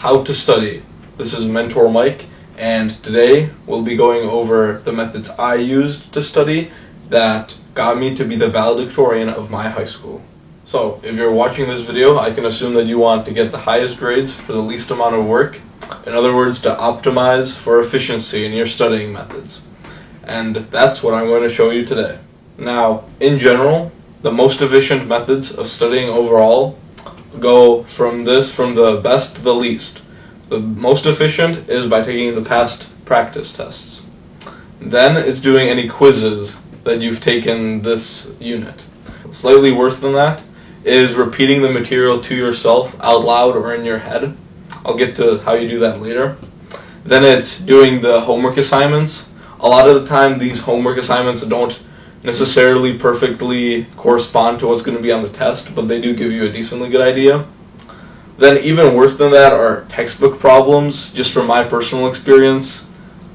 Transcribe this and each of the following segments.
How to Study. This is Mentor Mike, and today we'll be going over the methods I used to study that got me to be the valedictorian of my high school. So, if you're watching this video, I can assume that you want to get the highest grades for the least amount of work. In other words, to optimize for efficiency in your studying methods. And that's what I'm going to show you today. Now, in general, the most efficient methods of studying overall go from the best to the least. The most efficient is by taking the past practice tests. Then it's doing any quizzes that you've taken this unit. Slightly worse than that is repeating the material to yourself out loud or in your head. I'll get to how you do that later. Then it's doing the homework assignments. A lot of the time these homework assignments don't necessarily perfectly correspond to what's going to be on the test, but they do give you a decently good idea. Then even worse than that are textbook problems. Just from my personal experience,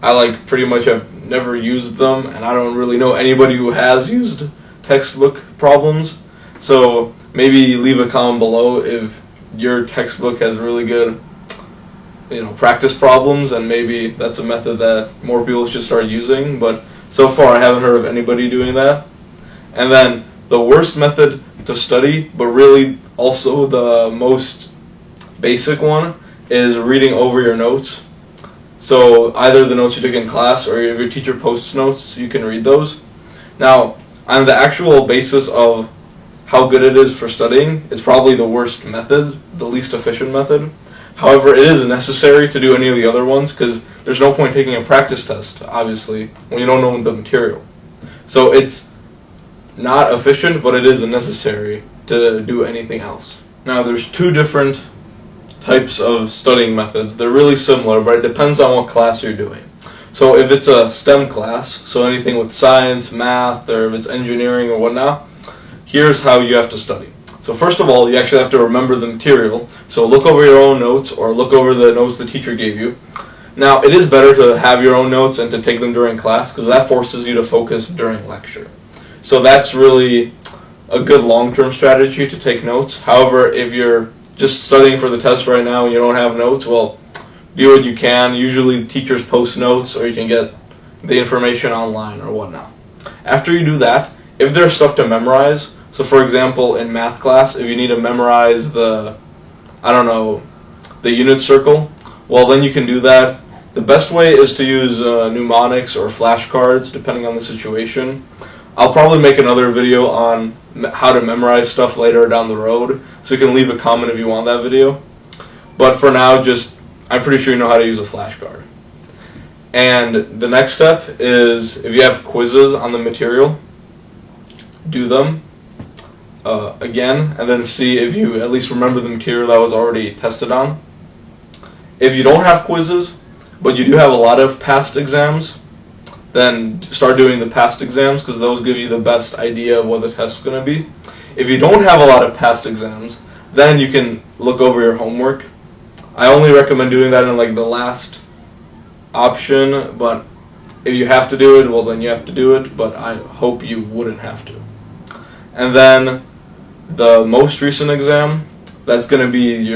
I pretty much have never used them, and I don't really know anybody who has used textbook problems. So maybe leave a comment below if your textbook has really good practice problems, and maybe that's a method that more people should start using, but so far I haven't heard of anybody doing that. And then the worst method to study, but really also the most basic one, is reading over your notes. So either the notes you took in class or if your teacher posts notes, you can read those. Now, on the actual basis of how good it is for studying, it's probably the worst method, the least efficient method. However, it is necessary to do any of the other ones because there's no point taking a practice test, obviously, when you don't know the material. So it's not efficient, but it is necessary to do anything else. Now, there's two different types of studying methods. They're really similar, but it depends on what class you're doing. So if it's a STEM class, so anything with science, math, or if it's engineering or whatnot, here's how you have to study. So first of all, you actually have to remember the material. So look over your own notes or look over the notes the teacher gave you. Now, it is better to have your own notes and to take them during class because that forces you to focus during lecture. So that's really a good long-term strategy to take notes. However, if you're just studying for the test right now and you don't have notes, well, do what you can. Usually teachers post notes or you can get the information online or whatnot. After you do that, if there's stuff to memorize, so for example, in math class, if you need to memorize the unit circle, well then you can do that. The best way is to use mnemonics or flashcards, depending on the situation. I'll probably make another video on how to memorize stuff later down the road, so you can leave a comment if you want that video. But for now, I'm pretty sure you know how to use a flashcard. And the next step is, if you have quizzes on the material, do them again, and then see if you at least remember the material that was already tested on. If you don't have quizzes, but you do have a lot of past exams, then start doing the past exams because those give you the best idea of what the test is going to be. If you don't have a lot of past exams, then you can look over your homework. I only recommend doing that in the last option, but if you have to do it, well then you have to do it, but I hope you wouldn't have to. And then the most recent exam, that's going to be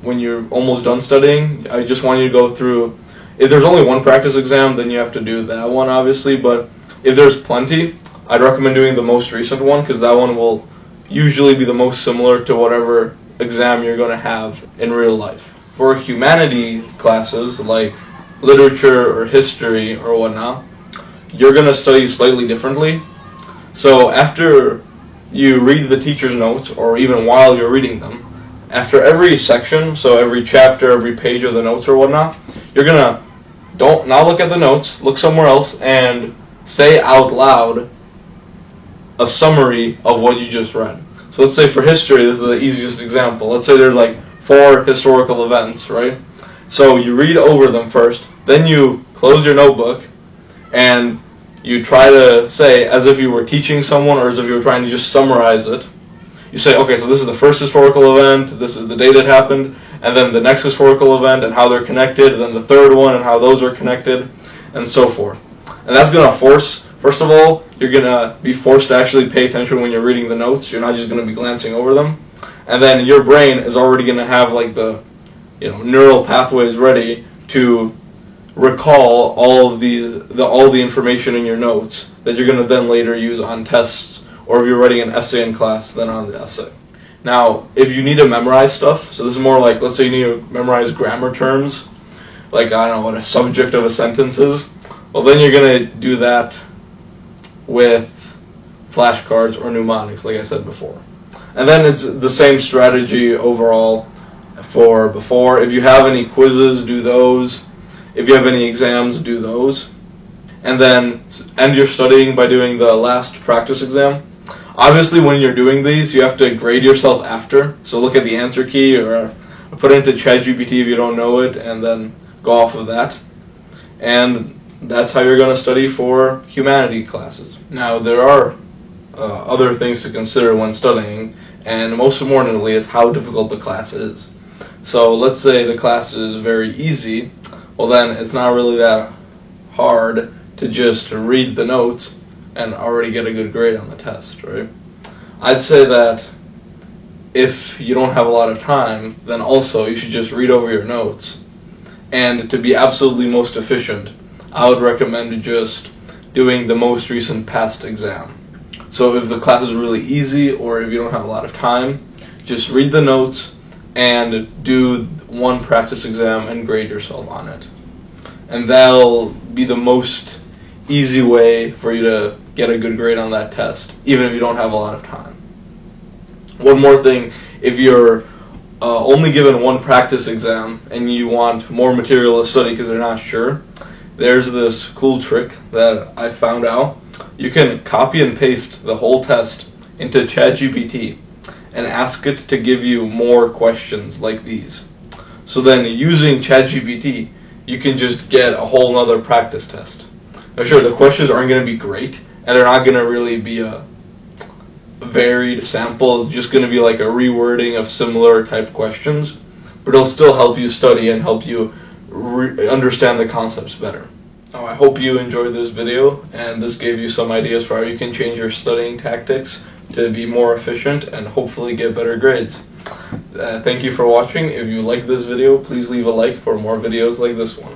when you're almost done studying. I just want you to go through. If there's only one practice exam, then you have to do that one, obviously. But if there's plenty, I'd recommend doing the most recent one because that one will usually be the most similar to whatever exam you're going to have in real life. For humanity classes like literature or history or whatnot, you're going to study slightly differently. So after you read the teacher's notes, or even while you're reading them, after every section, so every chapter, every page of the notes or whatnot, you're gonna not look at the notes, look somewhere else, and say out loud a summary of what you just read. So let's say for history, this is the easiest example. Let's say there's 4 historical events, right? So you read over them first, then you close your notebook, and you try to say, as if you were teaching someone or as if you were trying to just summarize it. You say, okay, so this is the first historical event, this is the date it happened, and then the next historical event and how they're connected, and then the third one and how those are connected, and so forth. And that's going to first of all, you're going to be forced to actually pay attention when you're reading the notes. You're not just going to be glancing over them. And then your brain is already going to have neural pathways ready to recall all the information in your notes that you're going to then later use on tests, or if you're writing an essay in class, then on the essay. Now, if you need to memorize stuff, so this is more like, let's say you need to memorize grammar terms, like, I don't know what a subject of a sentence is, well, then you're going to do that with flashcards or mnemonics, like I said before. And then it's the same strategy overall for before. If you have any quizzes, do those. If you have any exams, do those. And then end your studying by doing the last practice exam. Obviously, when you're doing these, you have to grade yourself after. So look at the answer key or put it into ChatGPT if you don't know it, and then go off of that. And that's how you're going to study for humanities classes. Now, there are other things to consider when studying, and most importantly is how difficult the class is. So let's say the class is very easy, well then it's not really that hard to just read the notes and already get a good grade on the test, right? I'd say that if you don't have a lot of time, then also you should just read over your notes. And to be absolutely most efficient, I would recommend just doing the most recent past exam. So if the class is really easy, or if you don't have a lot of time, just read the notes and do one practice exam and grade yourself on it. And that'll be the most easy way for you to get a good grade on that test, even if you don't have a lot of time. One more thing, if you're only given one practice exam and you want more material to study because you're not sure, there's this cool trick that I found out. You can copy and paste the whole test into ChatGPT and ask it to give you more questions like these. So then using ChatGPT, you can just get a whole nother practice test. Now sure, the questions aren't going to be great, and they're not going to really be a varied sample. It's just going to be like a rewording of similar type questions, but it'll still help you study and help you understand the concepts better. Now, I hope you enjoyed this video, and this gave you some ideas for how you can change your studying tactics to be more efficient and hopefully get better grades. Thank you for watching. If you like this video, please leave a like for more videos like this one.